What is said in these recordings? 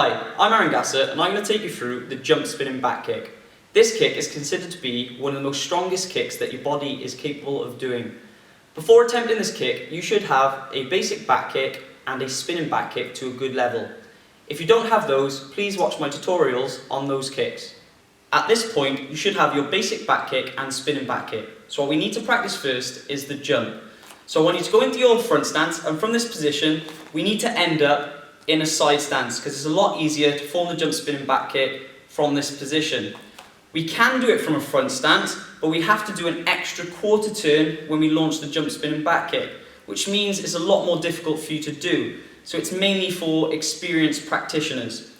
Hi, I'm Gassor and I'm going to take you through the jump spinning back kick. This kick is considered to be one of the most strongest kicks that your body is capable of doing. Before attempting this kick, you should have a basic back kick and a spinning back kick to a good level. If you don't have those, please watch my tutorials on those kicks. At this point, you should have your basic back kick and spinning back kick. So what we need to practice first is the jump. So I want you to go into your front stance, and from this position, we need to end up in a side stance because it's a lot easier to form the jump spinning back kick from this position. We can do it from a front stance, but we have to do an extra quarter turn when we launch the jump spinning back kick, which means it's a lot more difficult for you to do. So it's mainly for experienced practitioners.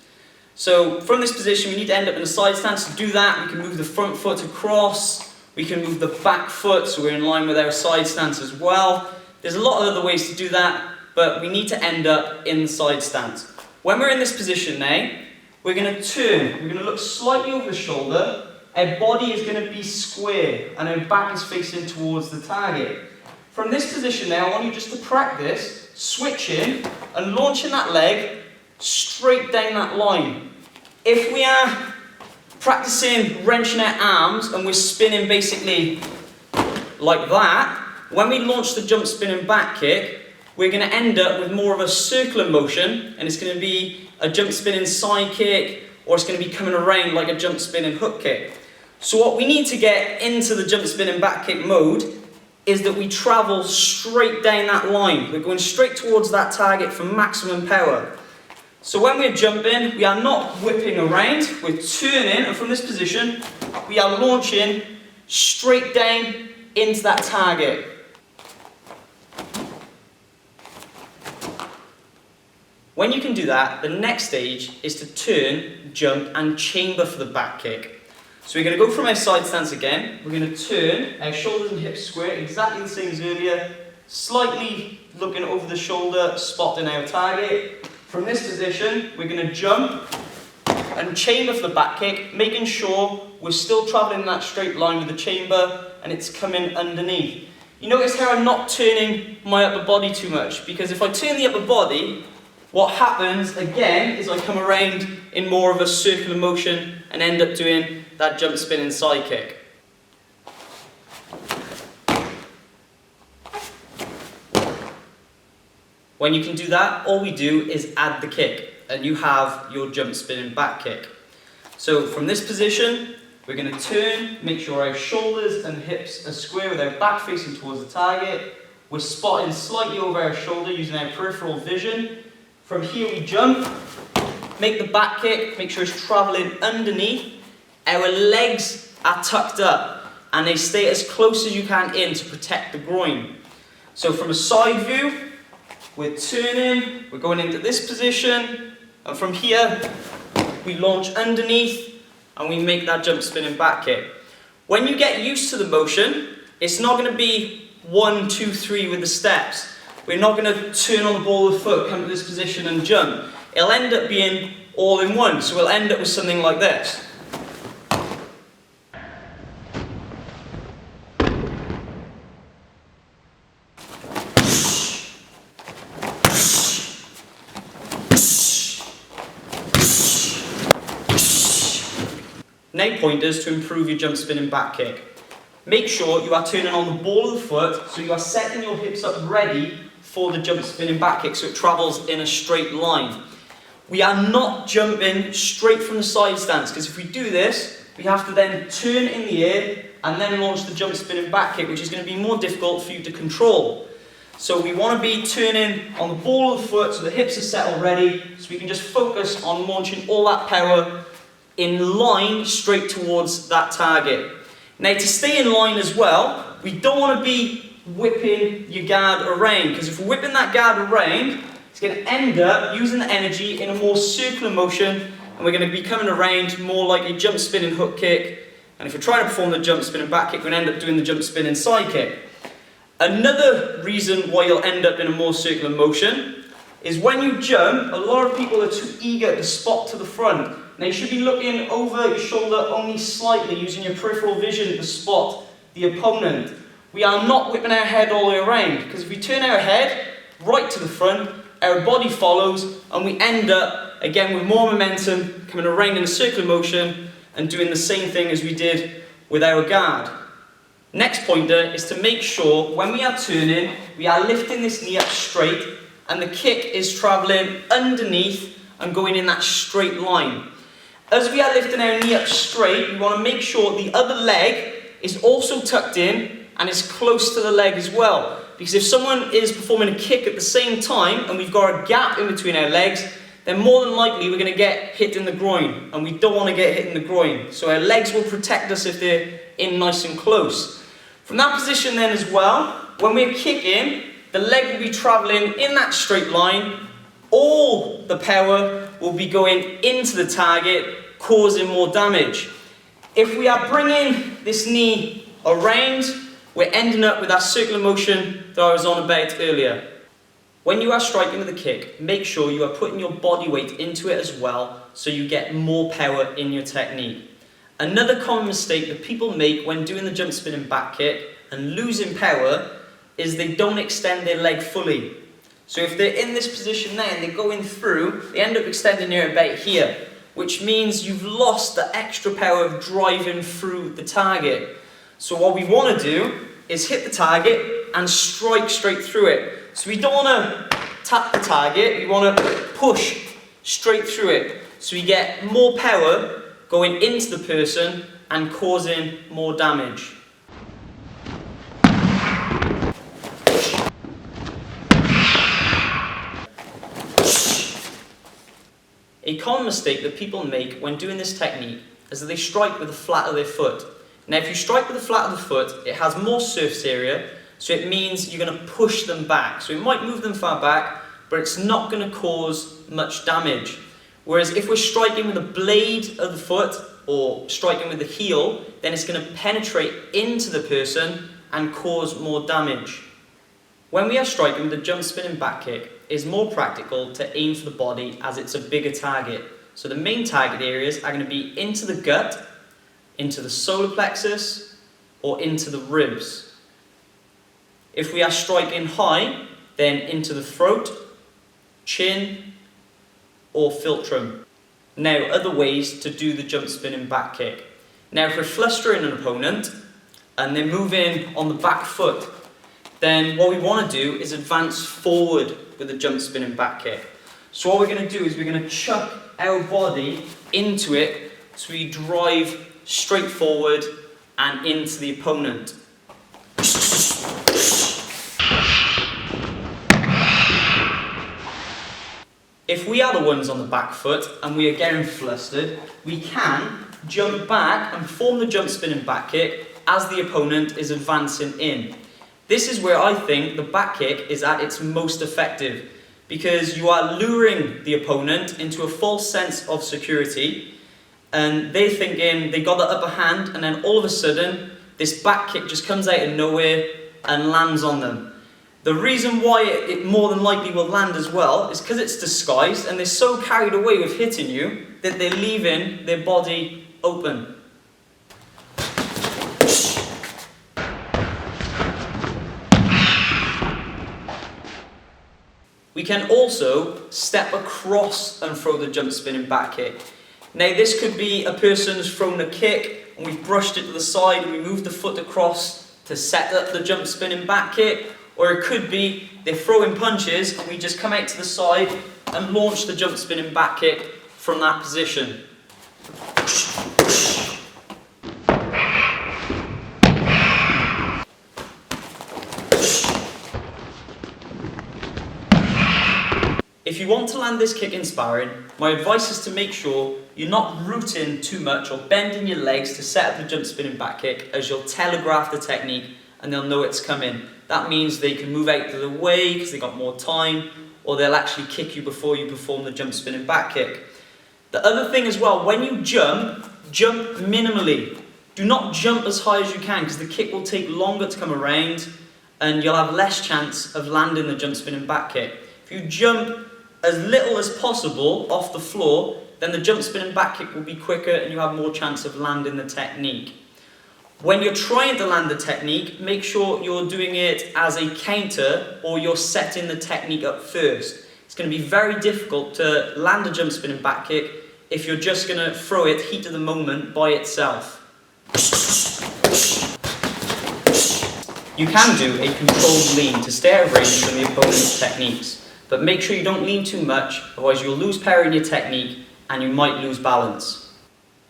So from this position, we need to end up in a side stance. To do that, we can move the front foot across, we can move the back foot so we're in line with our side stance as well. There's a lot of other ways to do that, but we need to end up in the side stance. When we're in this position now, we're going to turn, we're going to look slightly over the shoulder, our body is going to be square and our back is facing towards the target. From this position now, I want you just to practice switching and launching that leg straight down that line. If we are practicing wrenching our arms and we're spinning basically like that, when we launch the jump spinning back kick, we're going to end up with more of a circular motion, and it's going to be a jump spinning side kick, or it's going to be coming around like a jump spinning hook kick. So what we need to get into the jump spinning back kick mode is that we travel straight down that line. We're going straight towards that target for maximum power. So when we're jumping, we are not whipping around, we're turning, and from this position, we are launching straight down into that target. When you can do that, the next stage is to turn, jump, and chamber for the back kick. So we're going to go from our side stance again. We're going to turn, our shoulders and hips square, exactly the same as earlier. Slightly looking over the shoulder, spotting our target. From this position, we're going to jump and chamber for the back kick, making sure we're still travelling in that straight line with the chamber and it's coming underneath. You notice how I'm not turning my upper body too much, because if I turn the upper body, what happens again is I come around in more of a circular motion and end up doing that jump spinning side kick. When you can do that, all we do is add the kick and you have your jump spinning back kick. So from this position, we're going to turn, make sure our shoulders and hips are square with our back facing towards the target. We're spotting slightly over our shoulder using our peripheral vision. From here we jump, make the back kick, make sure it's travelling underneath. Our legs are tucked up and they stay as close as you can in to protect the groin. So from a side view, we're turning, we're going into this position, and from here we launch underneath and we make that jump spinning back kick. When you get used to the motion, it's not going to be 1, 2, 3 with the steps. We're not going to turn on the ball of the foot, come to this position and jump. It'll end up being all in one, so we'll end up with something like this. Now pointers to improve your jump spinning back kick. Make sure you are turning on the ball of the foot, so you are setting your hips up ready for the jump spinning back kick so it travels in a straight line. We are not jumping straight from the side stance, because if we do this, we have to then turn in the air and then launch the jump spinning back kick, which is going to be more difficult for you to control. So we want to be turning on the ball of the foot so the hips are set already, so we can just focus on launching all that power in line straight towards that target. Now to stay in line as well, we don't want to be whipping your guard around, because if we're whipping that guard around, it's going to end up using the energy in a more circular motion, and we're going to be coming around more like a jump spinning hook kick, and if we're trying to perform the jump spinning back kick, we're going to end up doing the jump spinning side kick. Another reason why you'll end up in a more circular motion is when you jump, a lot of people are too eager to spot to the front. Now you should be looking over your shoulder only slightly, using your peripheral vision to spot the opponent. We are not whipping our head all the way around, because if we turn our head right to the front, our body follows and we end up again with more momentum, coming around in a circular motion and doing the same thing as we did with our guard. Next pointer is to make sure when we are turning, we are lifting this knee up straight and the kick is travelling underneath and going in that straight line. As we are lifting our knee up straight, we want to make sure the other leg is also tucked in and is close to the leg as well. Because if someone is performing a kick at the same time and we've got a gap in between our legs, then more than likely we're going to get hit in the groin, and we don't want to get hit in the groin. So our legs will protect us if they're in nice and close. From that position then as well, when we're kicking, the leg will be travelling in that straight line. All the power will be going into the target, causing more damage. If we are bringing this knee around, we're ending up with that circular motion that I was on about earlier. When you are striking with a kick, make sure you are putting your body weight into it as well, so you get more power in your technique. Another common mistake that people make when doing the jump spinning back kick and losing power is they don't extend their leg fully. So if they're in this position now and they're going through, they end up extending near about here, which means you've lost the extra power of driving through the target. So what we want to do is hit the target and strike straight through it. So we don't want to tap the target, we want to push straight through it. So we get more power going into the person and causing more damage. A common mistake that people make when doing this technique is that they strike with the flat of their foot. Now if you strike with the flat of the foot, it has more surface area, so it means you're going to push them back. So it might move them far back, but it's not going to cause much damage. Whereas if we're striking with the blade of the foot or striking with the heel, then it's going to penetrate into the person and cause more damage. When we are striking with the jump spinning back kick, it is more practical to aim for the body as it's a bigger target. So the main target areas are going to be into the gut, into the solar plexus, or into the ribs. If we are striking high, then into the throat, chin, or philtrum. Now, other ways to do the jump spinning back kick. Now, if we're flustering an opponent and they're moving on the back foot, then what we want to do is advance forward with the jump spinning back kick. So what we're going to do is we're going to chuck our body into it so we drive straight forward and into the opponent. If we are the ones on the back foot and we are getting flustered, we can jump back and perform the jump spinning back kick as the opponent is advancing in. This is where I think the back kick is at its most effective, because you are luring the opponent into a false sense of security, and they're thinking they got the upper hand, and then all of a sudden this back kick just comes out of nowhere and lands on them. The reason why it more than likely will land as well is because it's disguised, and they're so carried away with hitting you that they're leaving their body open. We can also step across and throw the jump spinning back kick. Now this could be a person's thrown a kick and we've brushed it to the side and we move the foot across to set up the jump spinning back kick, or it could be they're throwing punches and we just come out to the side and launch the jump spinning back kick from that position. If you want to land this kick in sparring, my advice is to make sure you're not rooting too much or bending your legs to set up the jump spinning back kick, as you'll telegraph the technique and they'll know it's coming. That means they can move out of the way because they've got more time, or they'll actually kick you before you perform the jump spinning back kick. The other thing as well, when you jump minimally. Do not jump as high as you can, because the kick will take longer to come around and you'll have less chance of landing the jump spinning back kick. If you jump as little as possible off the floor, then the jump spinning back kick will be quicker and you have more chance of landing the technique. When you're trying to land the technique, make sure you're doing it as a counter, or you're setting the technique up first. It's going to be very difficult to land a jump spinning back kick if you're just going to throw it heat of the moment by itself. You can do a controlled lean to stay out of range from the opponent's techniques, but make sure you don't lean too much, otherwise you'll lose power in your technique and you might lose balance.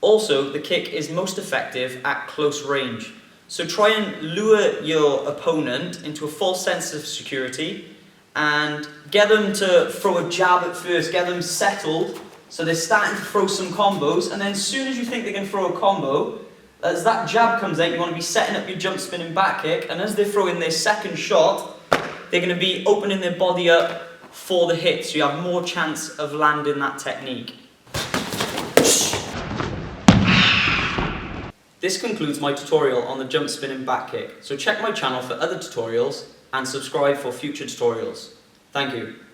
Also, the kick is most effective at close range, so try and lure your opponent into a false sense of security and get them to throw a jab at first, get them settled so they're starting to throw some combos, and then as soon as you think they can throw a combo, as that jab comes out, you want to be setting up your jump spinning back kick, and as they throw in their second shot, they're going to be opening their body up for the hit, so you have more chance of landing that technique. This concludes my tutorial on the jump spinning back kick, so check my channel for other tutorials and subscribe for future tutorials. Thank you.